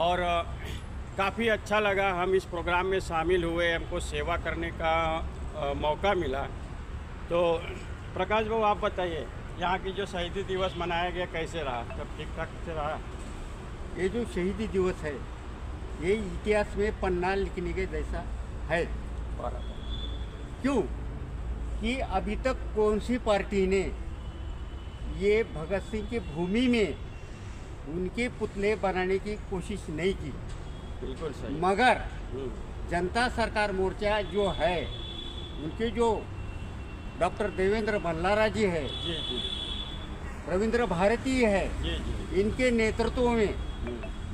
और काफ़ी अच्छा लगा, हम इस प्रोग्राम में शामिल हुए, हमको सेवा करने का मौका मिला। तो प्रकाश बाबू आप बताइए, यहाँ की जो शहीदी दिवस मनाया गया कैसे रहा, सब ठीक ठाक से रहा? ये जो शहीदी दिवस है ये इतिहास में पन्ना लिखने के जैसा है। क्यों कि अभी तक कौन सी पार्टी ने ये भगत सिंह की भूमि में उनके पुतले बनाने की कोशिश नहीं की। बिल्कुल सही। मगर जनता सरकार मोर्चा जो है, उनके जो डॉक्टर देवेंद्र भल्लारा जी है, जी जी रविंद्र भारती है, जी जी। इनके नेतृत्व में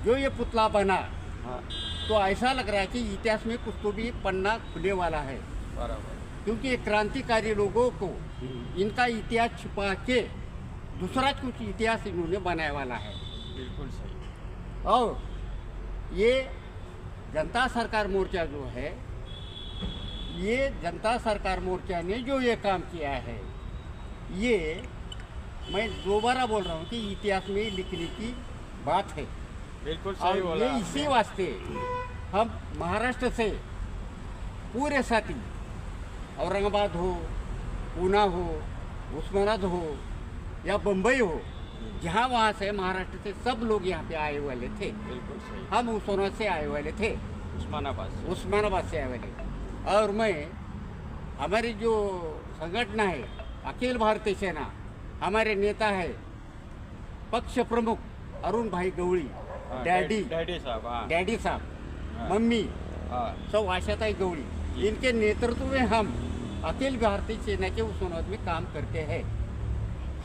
जो ये पुतला बना, हाँ तो ऐसा लग रहा है कि इतिहास में कुछ तो भी पन्ना खुलने वाला है। बराबर। क्योंकि ये क्रांतिकारी लोगों को इनका इतिहास छुपा के दूसरा कुछ इतिहास इन्होंने बनाने वाला है। बिल्कुल सही। और ये जनता सरकार मोर्चा जो है, ये जनता सरकार मोर्चा ने जो ये काम किया है, ये मैं दोबारा बोल रहा हूँ कि इतिहास में लिखने की बात है। बिल्कुल सही और बोला ये आपने। इसी वास्ते हम महाराष्ट्र से पूरे साथी, औरंगाबाद हो, पूना हो, उस्मानाबाद हो या बम्बई हो, जहाँ वहाँ से महाराष्ट्र से सब लोग यहाँ पे आए वाले थे। बिल्कुल सही। हम उस्मानाबाद से आए वाले थे, उस्मानाबाद से आए वाले। और मैं, हमारी जो संगठन है अखिल भारतीय सेना, हमारे नेता है पक्ष प्रमुख अरुण भाई गवळी, हाँ, डैडी साहब। हाँ डैडी साहब, हाँ। मम्मी हाँ सब आशाताई गवळी, इनके नेतृत्व में हम अखिल भारतीय सेना के उस्मानाबाद में काम करते हैं।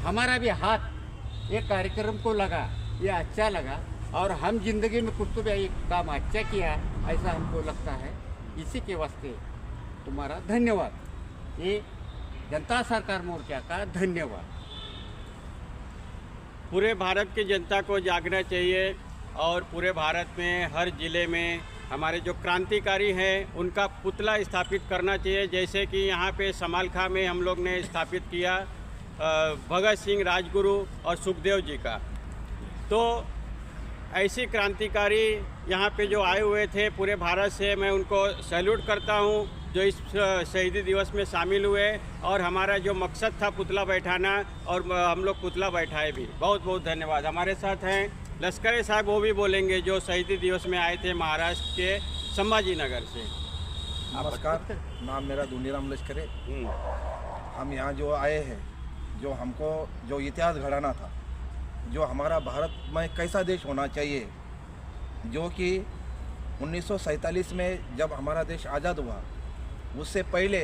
हमारा भी हाथ ये कार्यक्रम को लगा, ये अच्छा लगा, और हम जिंदगी में कुछ तो भी एक काम अच्छा किया ऐसा हमको लगता है। इसी के वास्ते तुम्हारा धन्यवाद, ये जनता सरकार मोर्चा का धन्यवाद। पूरे भारत की जनता को जागना चाहिए और पूरे भारत में हर ज़िले में हमारे जो क्रांतिकारी हैं उनका पुतला स्थापित करना चाहिए। जैसे कि यहाँ पे समालखा में हम लोग ने स्थापित किया भगत सिंह, राजगुरु और सुखदेव जी का। तो ऐसे क्रांतिकारी यहाँ पे जो आए हुए थे पूरे भारत से, मैं उनको सैल्यूट करता हूँ जो इस शहीदी दिवस में शामिल हुए। और हमारा जो मकसद था पुतला बैठाना, और हम लोग पुतला बैठाए भी। बहुत बहुत धन्यवाद। हमारे साथ हैं लश्करे साहब, वो भी बोलेंगे जो शहीदी दिवस में आए थे महाराष्ट्र के संभाजी नगर से। नमस्कार, नाम मेरा धुनीराम लश्करे। हम यहाँ जो आए हैं, जो हमको जो इतिहास घड़ाना था, जो हमारा भारत में कैसा देश होना चाहिए, जो कि 1947 में जब हमारा देश आज़ाद हुआ, उससे पहले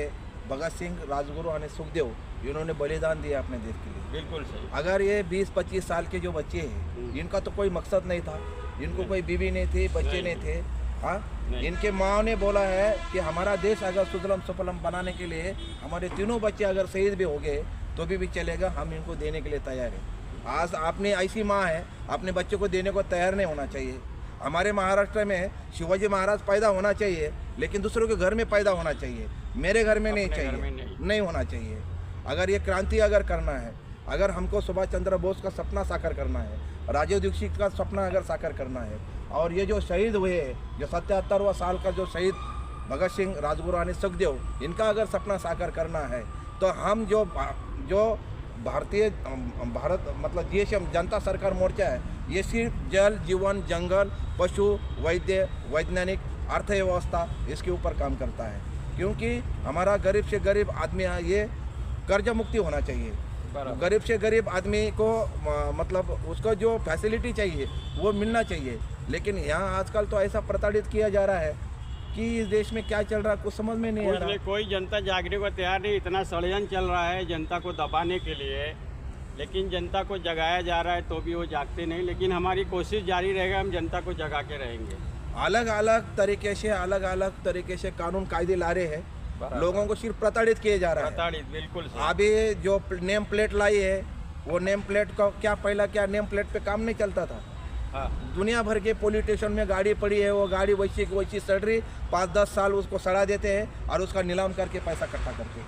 भगत सिंह, राजगुरु और सुखदेव, इन्होंने बलिदान दिया अपने देश के लिए। बिल्कुल सही। अगर ये 20-25 साल के जो बच्चे हैं, इनका तो कोई मकसद नहीं था, इनको कोई बीवी नहीं थी, बच्चे नहीं थे। हाँ, इनके माँ ने बोला है कि हमारा देश अगर सुजलम सुफलम बनाने के लिए हमारे तीनों बच्चे अगर शहीद भी हो गए तो भी चलेगा, हम इनको देने के लिए तैयार हैं। आज आपने ऐसी माँ है, अपने बच्चे को देने को तैयार नहीं होना चाहिए। हमारे महाराष्ट्र में शिवाजी महाराज पैदा होना चाहिए, लेकिन दूसरों के घर में पैदा होना चाहिए, मेरे घर में नहीं चाहिए, नहीं होना चाहिए। अगर ये क्रांति अगर करना है, अगर हमको सुभाष चंद्र बोस का सपना साकार करना है, राजीव दीक्षित का सपना अगर साकार करना है, और ये जो शहीद हुए, जो 77वां साल का जो शहीद भगत सिंह, राजगुरु और सुखदेव, इनका अगर सपना साकार करना है, तो हम जो भारतीय भारत मतलब जीएसएम जनता सरकार मोर्चा है, ये सिर्फ जल, जीवन, जंगल, पशु, वैद्य, वैज्ञानिक, अर्थव्यवस्था, इसके ऊपर काम करता है। क्योंकि हमारा गरीब से गरीब आदमी ये कर्ज मुक्ति होना चाहिए। गरीब से गरीब आदमी को मतलब उसको जो फैसिलिटी चाहिए वो मिलना चाहिए। लेकिन यहाँ आजकल तो ऐसा प्रताड़ित किया जा रहा है कि इस देश में क्या चल रहा है कुछ समझ में नहीं आ रहा। कोई जनता जागने को तैयार नहीं। इतना षड्यंत्र चल रहा है जनता को दबाने के लिए, लेकिन जनता को जगाया जा रहा है तो भी वो जागते नहीं। लेकिन हमारी कोशिश जारी रहेगा, हम जनता को जगा के रहेंगे। अलग अलग तरीके से कानून कायदे ला रहे हैं, लोगों को सिर्फ प्रताड़ित किए जा रहा है। प्रताड़ित, बिल्कुल सही। अभी जो नेम प्लेट लाई है, वो नेम प्लेट का क्या नेम प्लेट पे काम नहीं चलता था। हाँ। दुनिया भर के पुलिस स्टेशन में गाड़ी पड़ी है, वो गाड़ी वैसी की वैसी सड़ रही, 5-10 साल उसको सड़ा देते हैं और उसका नीलाम करके पैसा इकट्ठा करते हैं।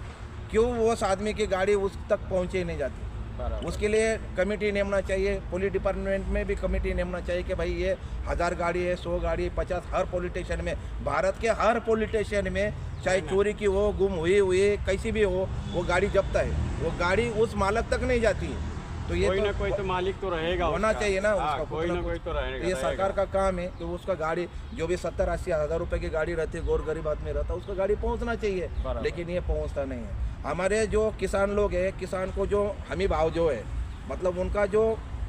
क्यों वो उस आदमी की गाड़ी उस तक पहुँचे नहीं जाती। बराबर। उसके लिए कमेटी नेमना चाहिए, पुलिस डिपार्टमेंट में भी कमेटी नेमना चाहिए कि भाई ये 1000 गाड़ी है, 100 गाड़ी, 50, हर पुलिस स्टेशन में, भारत के हर पुलिस स्टेशन में, चाहे चोरी की हो, गुम हुई कैसी भी हो, वो गाड़ी जब्त है, वो गाड़ी उस मालिक तक नहीं जाती है। तो ये कोई ना कोई तो मालिक तो रहेगा, होना उसका। चाहिए ना हाँ, उसका, कोई ना कोई तो रहेगा। ये सरकार का काम है कि उसका गाड़ी जो भी 70-80 हज़ार रुपए की गाड़ी रहती है, गौर गरीब आदमी रहता है, उसका गाड़ी पहुंचना चाहिए, बराबर। लेकिन ये पहुंचता नहीं है। हमारे जो किसान लोग हैं, किसान को जो हमी भाव जो है, मतलब उनका जो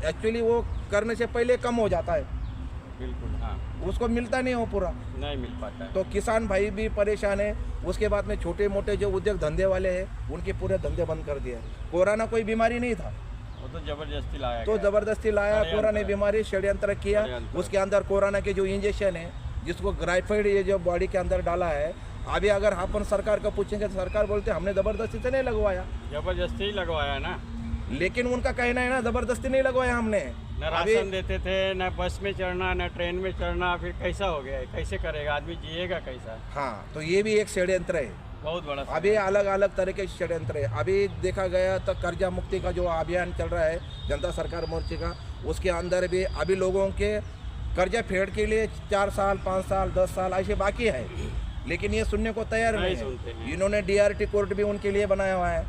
एक्चुअली वो करने से पहले कम हो जाता है, बिल्कुल, हाँ, उसको मिलता नहीं हो पूरा, नहीं मिल पाता है। तो किसान भाई भी परेशान है। उसके बाद में छोटे मोटे जो उद्योग धंधे वाले हैं, उनके पूरे धंधे बंद कर दिए। कोरोना कोई बीमारी नहीं था, वो तो जबरदस्ती लाया तो गया। जबरदस्ती लाया, षड्यंत्र। कोरोना बीमारी षड्यंत्र किया। षड्यंत्र। उसके अंदर कोरोना के जो इंजेक्शन है, जिसको ग्राइफाइड ये जो बॉडी के अंदर डाला है, अभी अगर अपन सरकार को पूछेंगे तो सरकार बोलते हमने जबरदस्ती से नहीं लगवाया, जबरदस्ती ही लगवाया ना, लेकिन उनका कहना है ना जबरदस्ती नहीं लगवाया हमने। न अभी राशन देते थे, न बस में चढ़ना, न ट्रेन में चढ़ना, फिर कैसा हो गया है? कैसे करेगा आदमी, जिएगा कैसा? हाँ, तो ये भी एक षड्यंत्र है। बहुत बड़ा अभी अलग अलग तरह के षड्यंत्र है। अभी देखा गया तो कर्जा मुक्ति का जो अभियान चल रहा है जनता सरकार मोर्चे का, उसके अंदर भी अभी लोगों के कर्जा फेड के लिए 4 साल, 5 साल, 10 साल ऐसे बाकी है, लेकिन ये सुनने को तैयार नहीं नहीं सुनते है। हैं। इन्होंने DRT कोर्ट भी उनके लिए बनाया हुआ है,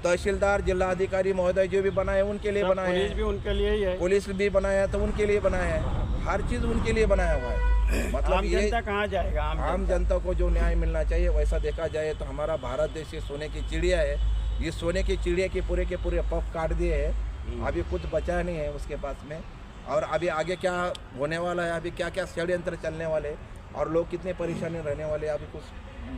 तहसीलदार, जिला अधिकारी महोदय जो भी बनाए उनके लिए सब बनाए पुलिस हैं, भी उनके लिए ही है। पुलिस भी बनाया है तो उनके लिए बनाया है, हर चीज़ उनके लिए बनाया हुआ है। मतलब आम ये जनता कहाँ जाएगा? आम जनता को जो न्याय मिलना चाहिए वैसा देखा जाए तो हमारा भारत देश ये सोने की चिड़िया है। ये सोने की चिड़िया के पूरे पफ काट दिए हैं, अभी कुछ बचा नहीं है उसके पास में। और अभी आगे क्या होने वाला है, अभी क्या क्या षड्यंत्र चलने वाले, और लोग कितने परेशानी रहने वाले, अभी कुछ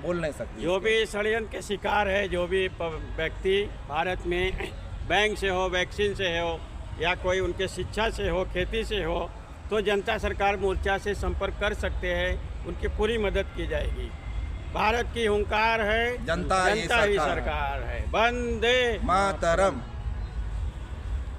बोल नहीं सकते। जो भी षड्यंत्र के शिकार है, जो भी व्यक्ति भारत में बैंक से हो, वैक्सीन से हो, या कोई उनके शिक्षा से हो, खेती से हो, तो जनता सरकार मोर्चा से संपर्क कर सकते हैं, उनकी पूरी मदद की जाएगी। भारत की हुंकार है, जनता ही सरकार है। वंदे मातरम।